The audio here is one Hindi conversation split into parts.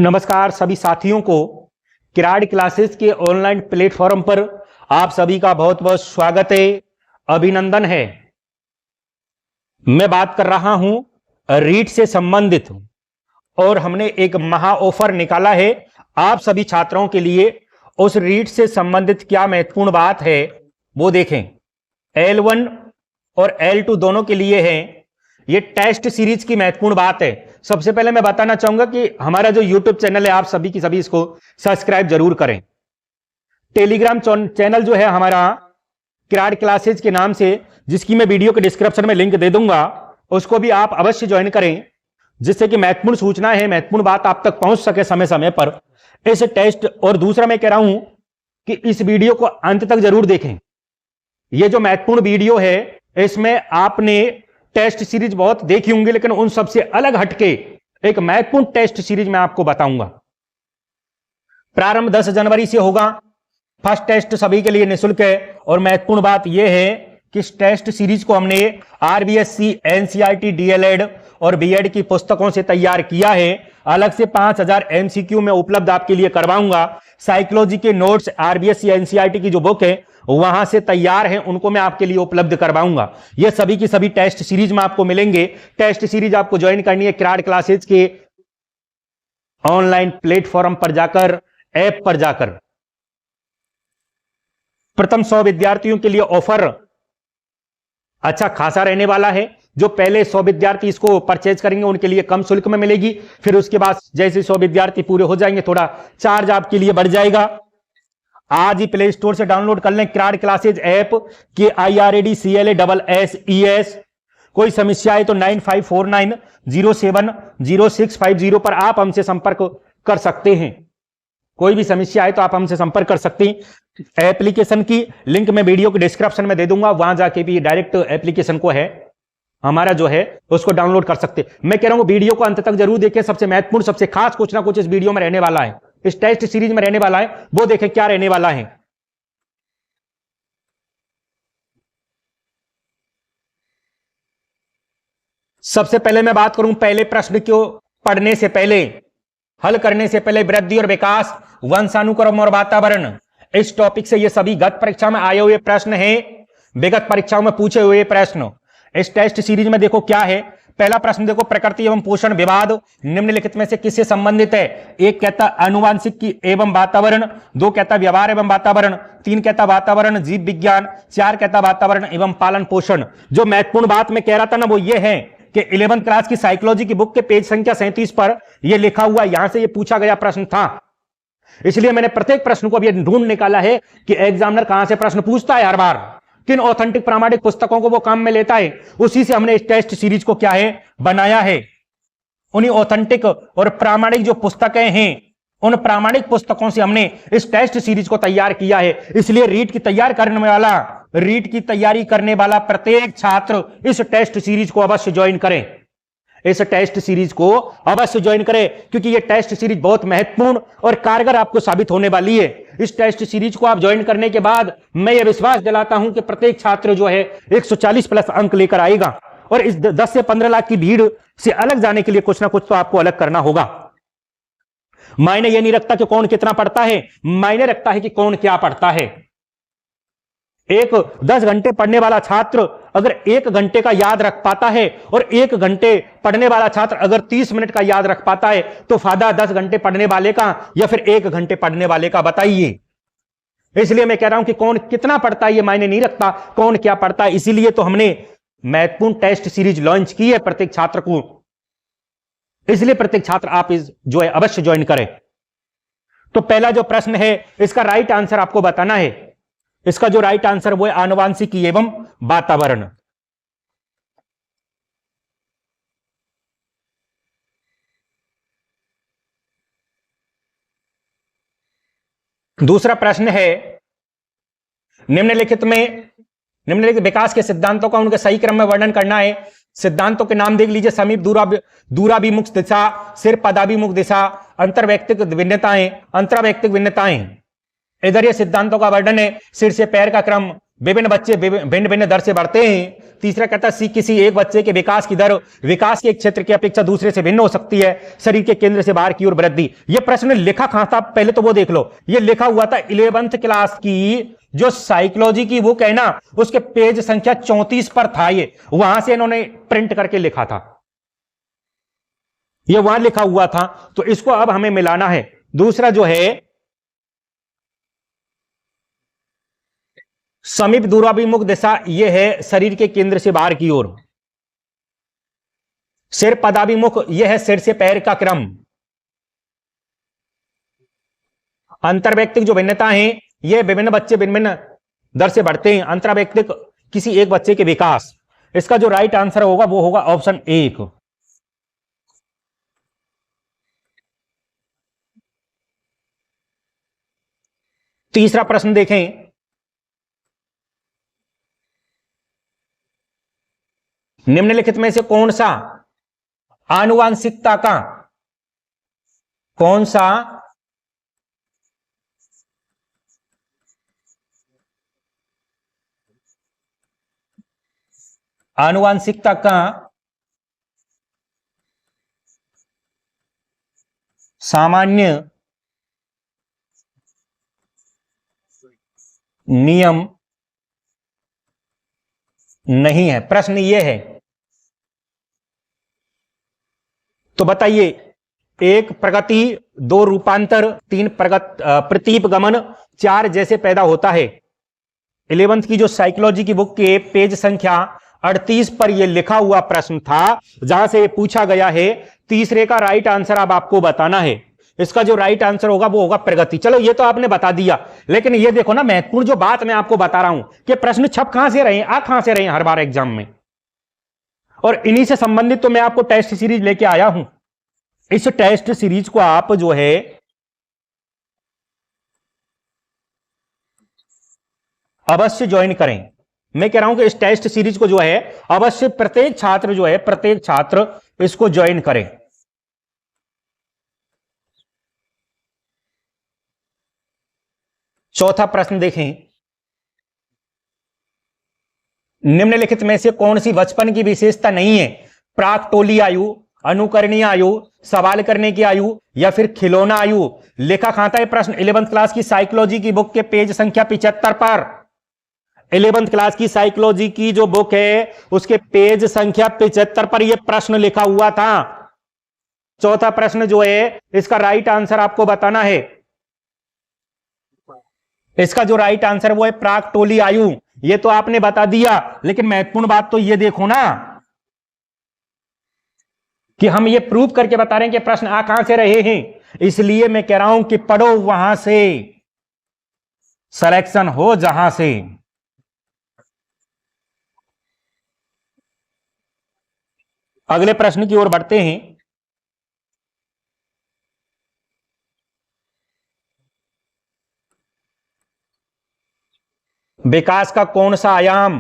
नमस्कार सभी साथियों को किराड क्लासेस के ऑनलाइन प्लेटफॉर्म पर आप सभी का बहुत बहुत स्वागत है, अभिनंदन है। मैं बात कर रहा हूं रीट से संबंधित और हमने एक महा ऑफर निकाला है आप सभी छात्रों के लिए। उस रीट से संबंधित क्या महत्वपूर्ण बात है वो देखें। L1 और L2 दोनों के लिए है ये टेस्ट सीरीज की महत्वपूर्ण बात है। सबसे पहले मैं बताना चाहूंगा कि हमारा जो YouTube चैनल है आप सभी की सभी इसको सब्सक्राइब जरूर करें। टेलीग्राम चैनल जो है हमारा किराड क्लासेज के नाम से, जिसकी मैं वीडियो के डिस्क्रिप्शन में लिंक दे दूंगा, उसको भी आप अवश्य ज्वाइन करें, जिससे कि महत्वपूर्ण सूचना है, महत्वपूर्ण बात आप तक पहुंच सके समय समय पर इस टेस्ट। और दूसरा मैं कह रहा हूं कि इस वीडियो को अंत तक जरूर देखें। यह जो महत्वपूर्ण वीडियो है इसमें आपने टेस्ट सीरीज बहुत देखी होंगी, लेकिन उन सबसे अलग हटके एक महत्वपूर्ण टेस्ट सीरीज मैं आपको बताऊंगा। प्रारंभ 10 जनवरी से होगा। फर्स्ट टेस्ट सभी के लिए निःशुल्क है और महत्वपूर्ण बात यह है कि इस टेस्ट सीरीज को हमने आरबीएससी, एनसीईआरटी, डीएलएड और बीएड की पुस्तकों से तैयार किया है। अलग से 5000 एमसीक्यू में उपलब्ध आपके लिए करवाऊंगा। साइकोलॉजी के नोट्स आरबीएससी, एनसीईआरटी की जो बुक है वहां से तैयार हैं, उनको मैं आपके लिए उपलब्ध करवाऊंगा। ये सभी की सभी टेस्ट सीरीज में आपको मिलेंगे। टेस्ट सीरीज आपको ज्वाइन करनी है किराड क्लासेज के ऑनलाइन प्लेटफॉर्म पर जाकर, ऐप पर जाकर। प्रथम 100 विद्यार्थियों के लिए ऑफर अच्छा खासा रहने वाला है। जो पहले 100 विद्यार्थी इसको परचेज करेंगे उनके लिए कम शुल्क में मिलेगी। फिर उसके बाद जैसे 100 विद्यार्थी पूरे हो जाएंगे थोड़ा चार्ज आपके लिए बढ़ जाएगा। आज ही प्ले स्टोर से डाउनलोड कर लें किराड क्लासेज ऐप के KIRADCLASSES। कोई समस्या है तो 9549070650 पर आप हमसे संपर्क कर सकते हैं। कोई भी समस्या है तो आप हमसे संपर्क कर सकते हैं। एप्लीकेशन की लिंक मैं वीडियो के डिस्क्रिप्शन में दे दूंगा, वहां जाके भी डायरेक्ट एप्लीकेशन को है हमारा जो है उसको डाउनलोड कर सकते। मैं कह रहा हूं वीडियो को अंत तक जरूर देखें। सबसे महत्वपूर्ण, सबसे खास कुछ ना कुछ इस वीडियो में रहने वाला है, इस टेस्ट सीरीज में रहने वाला है। वो देखें क्या रहने वाला है। सबसे पहले मैं बात करूं पहले प्रश्न को पढ़ने से पहले, हल करने से पहले, वृद्धि और विकास, वंशानुक्रम और वातावरण, इस टॉपिक से ये सभी गत परीक्षा में आए हुए प्रश्न हैं, विगत परीक्षाओं में पूछे हुए प्रश्न। इस टेस्ट सीरीज में देखो क्या है। पहला प्रश्न देखो, प्रकृति एवं पोषण विवाद निम्नलिखित में से किससे संबंधित है। एक कहता आनुवांशिकी एवं वातावरण, 2 कहता व्यवहार एवं वातावरण, 3 कहता वातावरण जीव विज्ञान, 4 कहता वातावरण एवं पालन पोषण। जो महत्वपूर्ण बात मैं कह रहा था ना वो ये है कि 11th क्लास की साइकोलॉजी की बुक के पेज संख्या 37 पर यह लिखा हुआ, यहां से यह पूछा गया प्रश्न था। इसलिए मैंने प्रत्येक प्रश्न को अभी ढूंढ निकाला है कि एग्जामिनर कहां से प्रश्न पूछता है हर बार, किन ऑथेंटिक प्रामाणिक पुस्तकों को वो काम में लेता है। उसी से हमने इस टेस्ट सीरीज को क्या है बनाया है। उन्हीं ऑथेंटिक और प्रामाणिक जो पुस्तकें हैं उन प्रामाणिक पुस्तकों से हमने इस टेस्ट सीरीज को तैयार किया है। इसलिए रीट की तैयारी करने वाला प्रत्येक छात्र इस टेस्ट सीरीज को अवश्य ज्वाइन करें। इस टेस्ट सीरीज को अवश्य ज्वाइन करें, क्योंकि यह टेस्ट सीरीज बहुत महत्वपूर्ण और कारगर आपको साबित होने वाली है। इस टेस्ट सीरीज को आप ज्वाइन करने के बाद मैं यह विश्वास दिलाता हूं कि प्रत्येक छात्र जो है 140 प्लस अंक लेकर आएगा। और इस 10 से 15 लाख की भीड़ से अलग जाने के लिए कुछ ना कुछ तो आपको अलग करना होगा। मायने यह नहीं रखता कि कौन कितना पढ़ता है, मायने रखता है कि कौन क्या पढ़ता है। एक 10 घंटे पढ़ने वाला छात्र अगर 1 घंटे का याद रख पाता है और 1 घंटे पढ़ने वाला छात्र अगर 30 मिनट का याद रख पाता है, तो फायदा 10 घंटे पढ़ने वाले का या फिर 1 घंटे पढ़ने वाले का, बताइए। इसलिए मैं कह रहा हूं कि कौन कितना पढ़ता है ये मायने नहीं रखता, कौन क्या पढ़ता है। इसीलिए तो हमने महत्वपूर्ण टेस्ट सीरीज लॉन्च की है प्रत्येक छात्र को। इसलिए प्रत्येक छात्र आप इस जो है अवश्य ज्वाइन करें। तो पहला जो प्रश्न है इसका राइट आंसर आपको बताना है। इसका जो राइट आंसर वो है आनुवांशिकी एवं वातावरण। दूसरा प्रश्न है, निम्नलिखित विकास के सिद्धांतों का उनके सही क्रम में वर्णन करना है। सिद्धांतों के नाम देख लीजिए। समीप दूराभिमुख दिशा, सिर पदाभिमुख दिशा, अंतर्वैयक्तिक भिन्नताएं, अंतरावैयक्तिक भिन्नताएं। इधर ये सिद्धांतों का वर्णन है। सिर से पैर का क्रम, विभिन्न बच्चे भिन्न भिन्न दर से बढ़ते हैं। तीसरा कहता है सी किसी एक बच्चे के विकास की दर विकास के एक क्षेत्र की अपेक्षा दूसरे से भिन्न हो सकती है। शरीर के केंद्र से बाहर की ओर वृद्धि। यह प्रश्न लिखा कहां था, पहले तो वो देख लो। यह लिखा हुआ था 11th क्लास की जो साइकोलॉजी की बुक है ना, उसके पेज संख्या 34 पर था। ये वहां से इन्होंने प्रिंट करके लिखा था, ये वहां लिखा हुआ था। तो इसको अब हमें मिलाना है। दूसरा जो है समीप दूराभिमुख दिशा, यह है शरीर के केंद्र से बाहर की ओर। सिर पदाभिमुख, यह है सिर से पैर का क्रम। अंतर्वैयक्तिक जो भिन्नता है, यह विभिन्न बच्चे भिन्न दर से बढ़ते हैं। अंतर्वैयक्तिक किसी एक बच्चे के विकास। इसका जो राइट आंसर होगा वो होगा ऑप्शन 1। तीसरा प्रश्न देखें। निम्नलिखित में से कौन सा आनुवांशिकता का सामान्य नियम नहीं है? प्रश्न यह है। तो बताइए, 1 प्रगति, 2 रूपांतर, 3 प्रतीप गमन, 4 जैसे पैदा होता है। 11th की जो साइकोलॉजी की बुक के पेज संख्या 38 पर यह लिखा हुआ प्रश्न था, जहां से पूछा गया है। तीसरे का राइट आंसर अब आपको बताना है। इसका जो राइट आंसर होगा वो होगा प्रगति। चलो ये तो आपने बता दिया, लेकिन ये देखो ना, महत्वपूर्ण जो बात मैं आपको बता रहा हूं कि प्रश्न छप कहां से रहे, आ कहां से रहे हर बार एग्जाम में, और इन्हीं से संबंधित तो मैं आपको टेस्ट सीरीज लेके आया हूं। इस टेस्ट सीरीज को आप जो है अवश्य ज्वाइन करें। मैं कह रहा हूं कि इस टेस्ट सीरीज को जो है अवश्य प्रत्येक छात्र इसको ज्वाइन करें। चौथा प्रश्न देखें। निम्नलिखित में से कौन सी बचपन की विशेषता नहीं है? प्राक टोली आयु, अनुकरणीय आयु, सवाल करने की आयु, या फिर खिलौना आयु। लिखा कहां था प्रश्न? 11th क्लास की साइकोलॉजी की बुक के पेज संख्या 75 पर। 11th क्लास की साइकोलॉजी की जो बुक है उसके पेज संख्या 75 पर यह प्रश्न लिखा हुआ था। चौथा प्रश्न जो है इसका राइट आंसर आपको बताना है। इसका जो राइट आंसर वो है प्राक टोली आयु। ये तो आपने बता दिया, लेकिन महत्वपूर्ण बात तो ये देखो ना कि हम ये प्रूव करके बता रहे हैं कि प्रश्न आ कहां से रहे हैं। इसलिए मैं कह रहा हूं कि पढ़ो वहां से, सिलेक्शन हो जहां से। अगले प्रश्न की ओर बढ़ते हैं। विकास का कौन सा आयाम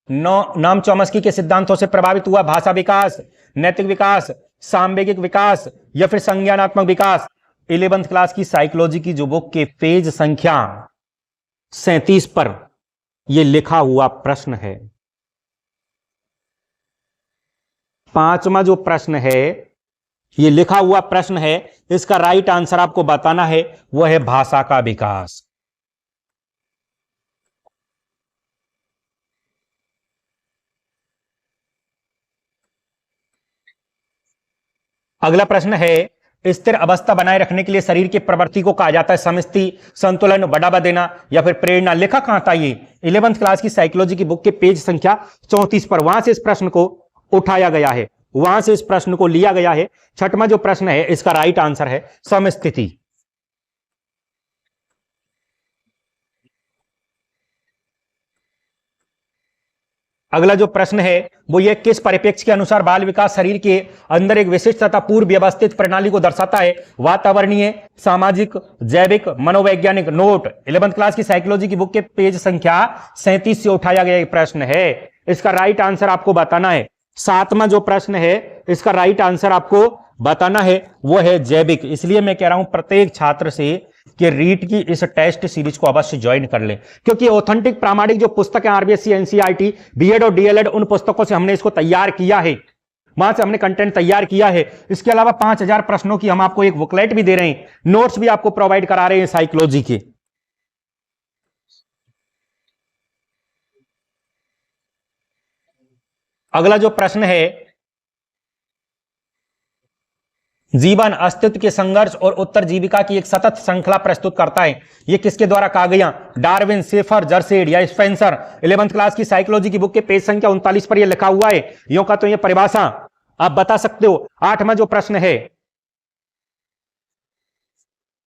नाम चॉम्स्की के सिद्धांतों से प्रभावित हुआ? भाषा विकास, नैतिक विकास, सामवेगिक विकास, या फिर संज्ञानात्मक विकास। 11th क्लास की साइकोलॉजी की जो बुक के पेज संख्या 37 पर यह लिखा हुआ प्रश्न है। पांचवा जो प्रश्न है, यह लिखा हुआ प्रश्न है, इसका राइट आंसर आपको बताना है, वह है भाषा का विकास। अगला प्रश्न है, स्थिर अवस्था बनाए रखने के लिए शरीर की प्रवृत्ति को कहा जाता है समष्टि, संतुलन, बढ़ावा देना, या फिर प्रेरणा। लिखा कहां था ये? 11th क्लास की साइकोलॉजी की बुक के पेज संख्या 34 पर। वहां से इस प्रश्न को उठाया गया है, वहां से इस प्रश्न को लिया गया है। छठवां जो प्रश्न है इसका राइट आंसर है समस्थिति। अगला जो प्रश्न है वो ये, किस परिप्रेक्ष्य के अनुसार बाल विकास शरीर के अंदर एक विशिष्ट तथा पूर्व व्यवस्थित प्रणाली को दर्शाता है? वातावरणीय, सामाजिक, जैविक, मनोवैज्ञानिक। नोट, 11th क्लास की साइकोलॉजी की बुक के पेज संख्या 37 से उठाया गया एक प्रश्न है। इसका राइट आंसर आपको बताना है। सातवां जो प्रश्न है इसका राइट आंसर आपको बताना है, वो है जैविक। इसलिए मैं कह रहा हूं प्रत्येक छात्र से कि रीट की इस टेस्ट सीरीज को अवश्य ज्वाइन कर लें, क्योंकि ऑथेंटिक प्रामाणिक जो पुस्तक है आरबीएससी एनसीईआरटी बीएड और डीएलएड, उन पुस्तकों से हमने इसको तैयार किया है, वहां से हमने कंटेंट तैयार किया है। इसके अलावा 5000 प्रश्नों की हम आपको एक बुकलेट भी दे रहे हैं, नोट्स भी आपको प्रोवाइड करा रहे हैं साइकोलॉजी के। अगला जो प्रश्न है, जीवन अस्तित्व के संघर्ष और उत्तर जीविका की एक सतत श्रृंखला प्रस्तुत करता है। यह किसके द्वारा कहा गया? डार्विन, शेफर, जर्सेड या स्पेंसर। 11th क्लास की साइकोलॉजी की बुक के पेज संख्या 39 पर यह लिखा हुआ है। यूं का तो यह परिभाषा आप बता सकते हो। 8वां जो प्रश्न है,